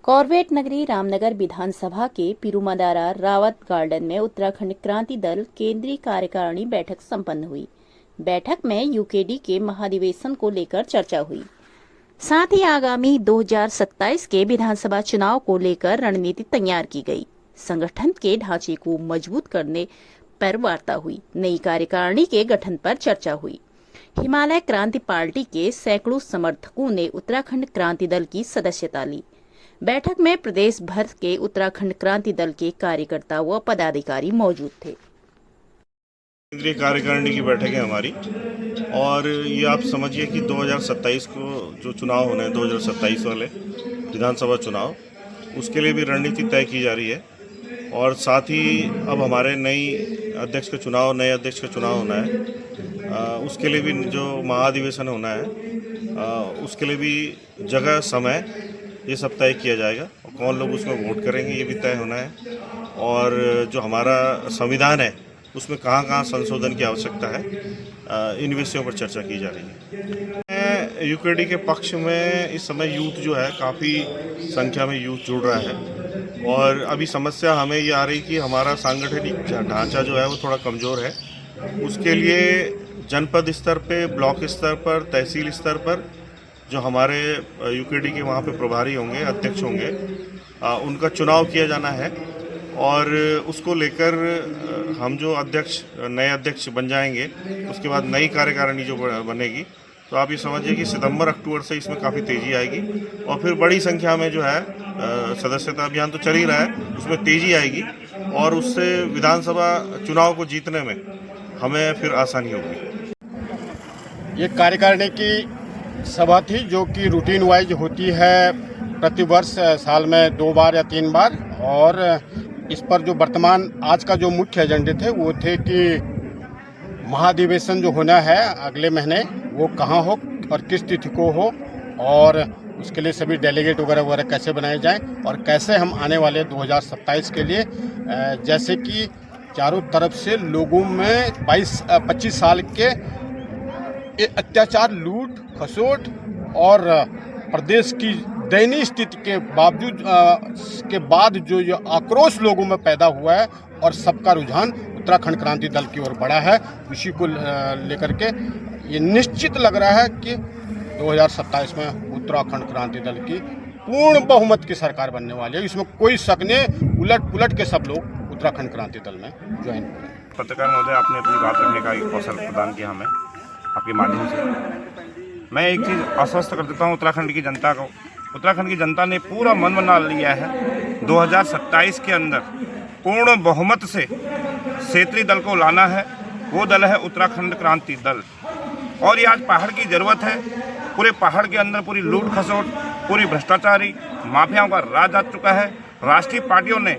Corbett नगरी रामनगर विधानसभा के Pirumdara Rawat garden में उत्तराखंड क्रांति दल केंद्रीय कार्यकारिणी बैठक संपन्न हुई। बैठक में यूकेडी के महाधिवेशन को लेकर चर्चा हुई। साथ ही आगामी 2027 के विधानसभा चुनाव को लेकर रणनीति तैयार की गई। संगठन के ढांचे को मजबूत करने पर वार्ता हुई। नई कार्यकारिणी के गठन पर चर्चा हुई। हिमालय क्रांति पार्टी के सैकड़ों समर्थकों ने उत्तराखंड क्रांति दल की सदस्यता ली। बैठक में प्रदेश भर के उत्तराखंड क्रांति दल के कार्यकर्ता व पदाधिकारी मौजूद थे। केंद्रीय कार्यकारिणी की बैठक है हमारी, और ये आप समझिए कि 2027 को जो चुनाव होने हैं, 2027 वाले विधानसभा चुनाव, उसके लिए भी रणनीति तय की जा रही है। और साथ ही अब हमारे नए अध्यक्ष का चुनाव होना है, उसके लिए भी जो महाधिवेशन होना है, उसके लिए भी जगह, समय, ये सब तय किया जाएगा। और कौन लोग उसमें वोट करेंगे ये भी तय होना है। और जो हमारा संविधान है उसमें कहाँ कहाँ संशोधन की आवश्यकता है, इन विषयों पर चर्चा की जा रही है। यूकेडी के पक्ष में इस समय यूथ जो है, काफ़ी संख्या में यूथ जुड़ रहा है। और अभी समस्या हमें ये आ रही कि हमारा सांगठनिक ढांचा जो है वो थोड़ा कमज़ोर है। उसके लिए जनपद स्तर पे, ब्लॉक स्तर पर, तहसील स्तर पर जो हमारे यूकेडी के वहाँ पे प्रभारी होंगे, अध्यक्ष होंगे, उनका चुनाव किया जाना है। और उसको लेकर हम जो नए अध्यक्ष बन जाएंगे, उसके बाद नई कार्यकारिणी जो बनेगी, तो आप ये समझिए कि सितंबर-अक्टूबर से इसमें काफ़ी तेज़ी आएगी। और फिर बड़ी संख्या में जो है सदस्यता अभियान तो चल ही रहा है, उसमें तेज़ी आएगी और उससे विधानसभा चुनाव को जीतने में हमें फिर आसानी होगी। ये कार्यकारिणी की सभा थी जो कि रूटीन वाइज होती है प्रतिवर्ष, साल में 2 बार या 3 बार। और इस पर जो वर्तमान आज का जो मुख्य एजेंडे थे वो थे कि महाधिवेशन जो होना है अगले महीने, वो कहाँ हो और किस तिथि को हो, और उसके लिए सभी डेलीगेट वगैरह कैसे बनाए जाएं, और कैसे हम आने वाले 2027 के लिए, जैसे कि चारों तरफ से लोगों में 25 साल के अत्याचार, लूट खसोट और प्रदेश की दयनीय स्थिति के बावजूद के बाद जो ये आक्रोश लोगों में पैदा हुआ है और सबका रुझान उत्तराखंड क्रांति दल की ओर बढ़ा है, इसी को लेकर के ये निश्चित लग रहा है कि 2027 में उत्तराखंड क्रांति दल की पूर्ण बहुमत की सरकार बनने वाली है। इसमें कोई शक नहीं। उलट पुलट के सब लोग उत्तराखंड क्रांति दल में ज्वाइन हो रहे हैं। पत्रकार महोदय, आपने अपनी बात रखने का एक अवसर प्रदान किया हमें आपके माध्यम से। मैं एक चीज़ आश्वस्त कर देता हूँ उत्तराखंड की जनता को। उत्तराखंड की जनता ने पूरा मन बना लिया है 2027 के अंदर पूर्ण बहुमत से क्षेत्रीय दल को लाना है। वो दल है उत्तराखंड क्रांति दल। और ये आज पहाड़ की ज़रूरत है। पूरे पहाड़ के अंदर पूरी लूट खसोट, पूरी भ्रष्टाचारी माफियाओं का राज आ चुका है। राष्ट्रीय पार्टियों ने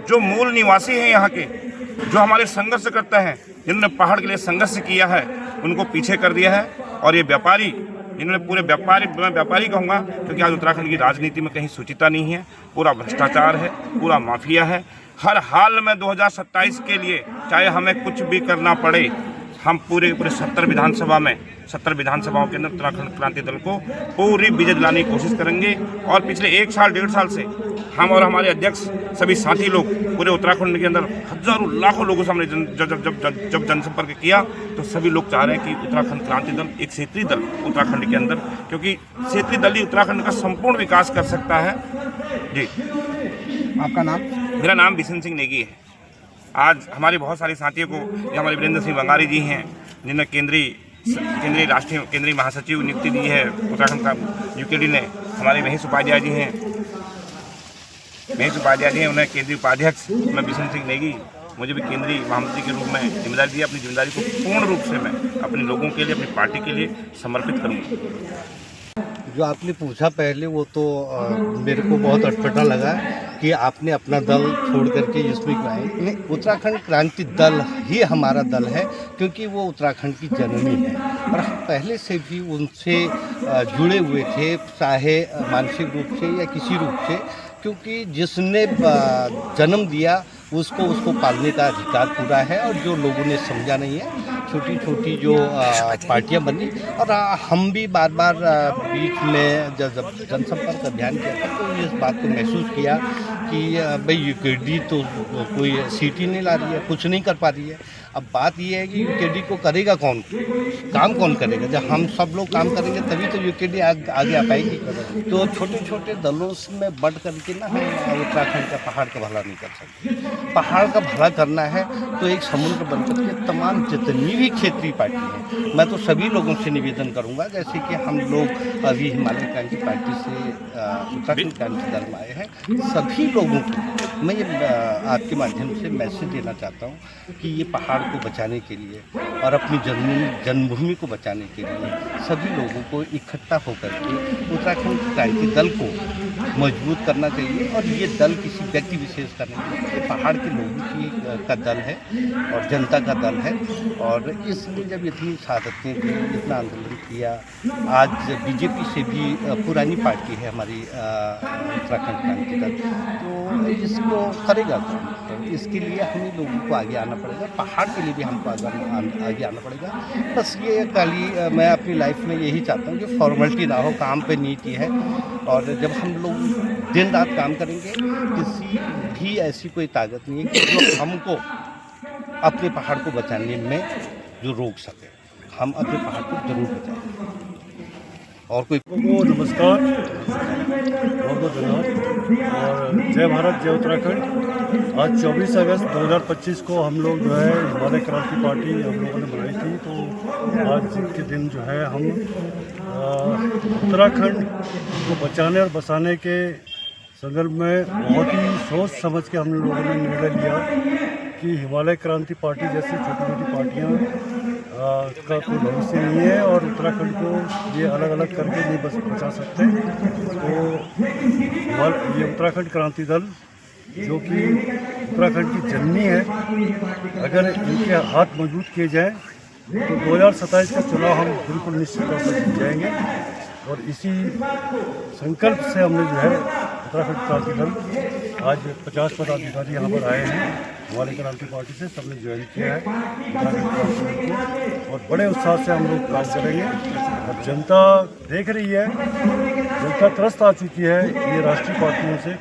जो मूल निवासी हैं यहाँ के, जो हमारे संघर्ष करते हैं, जिन्होंने पहाड़ के लिए संघर्ष किया है, उनको पीछे कर दिया है। और ये व्यापारी, इन्होंने पूरे मैं व्यापारी कहूँगा, क्योंकि आज उत्तराखंड की राजनीति में कहीं शुचिता नहीं है। पूरा भ्रष्टाचार है, पूरा माफिया है। हर हाल में 2027 के लिए चाहे हमें कुछ भी करना पड़े, हम पूरे 70 विधानसभाओं के अंदर उत्तराखंड क्रांति दल को पूरी विजय दिलाने की कोशिश करेंगे। और पिछले 1 साल 1.5 साल से हम और हमारे अध्यक्ष, सभी साथी लोग पूरे उत्तराखंड के अंदर हजारों लाखों लोगों से हमने जब जनसंपर्क किया, तो सभी लोग चाह रहे हैं कि उत्तराखंड क्रांति दल एक क्षेत्रीय दल उत्तराखंड के अंदर, क्योंकि क्षेत्रीय दल ही उत्तराखंड का संपूर्ण विकास कर सकता है। जी, आपका नाम? मेरा नाम बिशन सिंह नेगी है। आज हमारे बहुत सारे साथियों को, ये हमारे वीरेंद्र सिंह बंगारी जी हैं, जिन्हें केंद्रीय महासचिव नियुक्ति दी है उत्तराखंड का यूकेडी ने। हमारे महेश उपाध्याय जी हैं, उन्हें केंद्रीय उपाध्यक्ष। मैं बिशन सिंह नेगी, मुझे भी केंद्रीय महामंत्री के रूप में जिम्मेदारी दी। अपनी जिम्मेदारी को पूर्ण रूप से मैं अपने लोगों के लिए, अपनी पार्टी के लिए समर्पित करूँगा। जो आपने पूछा पहले, वो तो मेरे को बहुत अटपटा लगा कि आपने अपना दल छोड़ करके इसमें क्यों आए। नहीं, उत्तराखंड क्रांति दल ही हमारा दल है, क्योंकि वो उत्तराखंड की जननी है और हम पहले से भी उनसे जुड़े हुए थे, चाहे मानसिक रूप से या किसी रूप से, क्योंकि जिसने जन्म दिया उसको पालने का अधिकार पूरा है। और जो लोगों ने समझा नहीं है, छोटी छोटी जो पार्टियां बनी और हम भी बार बार बीच में जब जनसंपर्क अभियान किया था तो इस बात को महसूस किया कि भाई यूकेडी तो कोई सीट ही नहीं ला रही है, कुछ नहीं कर पा रही है। अब बात ये है कि यूकेडी को करेगा कौन, काम कौन करेगा? जब हम सब लोग काम करेंगे तभी तो यूकेडी आगे आ पाएगी। तो छोटे छोटे दलों में बढ़ करके ना हम उत्तराखंड का पहाड़ का भला नहीं कर सकते। पहाड़ का भला करना है तो एक समुद्र बन करके तमाम जितनी भी क्षेत्रीय पार्टी हैं, मैं तो सभी लोगों से निवेदन करूंगा, जैसे कि हम लोग अभी हिमालय क्रांति पार्टी से उत्तराखंड क्रांति दल में आए हैं, सभी लोगों को मैं ये आपके माध्यम से मैसेज देना चाहता हूँ कि ये पहाड़ को बचाने के लिए और अपनी जन्मभूमि को बचाने के लिए सभी लोगों को इकट्ठा होकर के उत्तराखंड क्रांति दल को मजबूत करना चाहिए। और ये दल किसी व्यक्ति विशेष का नहीं है, ये पहाड़ के लोगों का दल है और जनता का दल है। और इसमें जब इतनी शहादतें की, इतना आंदोलन किया, आज बीजेपी से भी पुरानी पार्टी है हमारी उत्तराखंड क्रांति दल, तो इसको करेगा कौन? तो इसके लिए हमें लोगों को आगे आना पड़ेगा, पहाड़ के लिए भी हमको आगे आना पड़ेगा। बस ये खाली मैं अपनी लाइफ में यही चाहता हूँ कि फॉर्मेलिटी ना हो, काम पे नीति है। और जब हम लोग दिन रात काम करेंगे, किसी भी ऐसी कोई ताकत नहीं है कि जो हमको अपने पहाड़ को बचाने में जो रोक सके। हम अपने पहाड़ को जरूर बचाएंगे। और कोई को नमस्कार, बहुत बहुत धन्यवाद और जय भारत, जय उत्तराखंड। आज 24 अगस्त 2025 को हम लोग जो है हिमालय क्रांति पार्टी हम लोगों ने बनाई थी। तो आज के दिन जो है हम उत्तराखंड को बचाने और बसाने के संदर्भ में बहुत ही सोच समझ के हम लोगों ने निर्णय लिया कि हिमालय क्रांति पार्टी जैसी छोटी छोटी पार्टियाँ का कोई भविष्य नहीं है और उत्तराखंड को ये अलग अलग करके नहीं बचा सकते। तो ये उत्तराखंड क्रांति दल जो कि उत्तराखंड की जननी है, अगर इनके हाथ मजबूत किए जाएं तो 2027 का चुनाव हम बिल्कुल निश्चित तौर पर जीत जाएंगे। और इसी संकल्प से हमने जो है उत्तराखंड क्रांति दल आज 50 पदाधिकारी यहाँ पर आए हैं हिमालय क्रांति पार्टी से, सबने ज्वाइन किया है उत्तराखंड क्रांति दल को और बड़े उत्साह से हम लोग काम करेंगे। और जनता देख रही है, जनता त्रस्त आ चुकी है ये राष्ट्रीय पार्टियों से,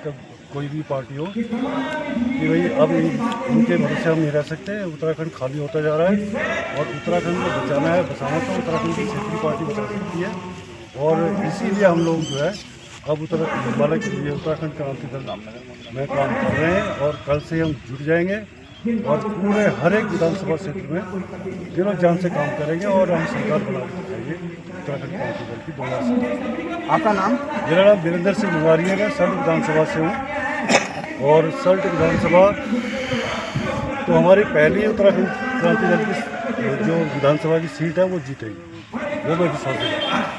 कोई भी पार्टी हो, कि भाई अब इनके भरोसे हम नहीं रह सकते। उत्तराखंड खाली होता जा रहा है और उत्तराखंड को बचाना है, बचाना तो उत्तराखंड की क्षेत्रीय पार्टी बचा सकती है। और इसीलिए हम लोग जो है अब हिमालय के लिए उत्तराखंड क्रांति दल में काम कर रहे हैं और कल से हम जुट जाएंगे और पूरे हर एक विधानसभा क्षेत्र में दिलों जान से काम करेंगे और हम सरकार बना के दिखाएंगे उत्तराखंड क्रांति दल की 2027। आपका नाम? मेरा नाम वीरेंद्र सिंह मुंगारिया है, सल्ट विधानसभा से हूँ। और सल्ट विधानसभा तो हमारी पहली उत्तराखंड क्रांति दल की जो विधानसभा की सीट है वो जीतेगी, वो मैं विश्वास दिलाता हूं।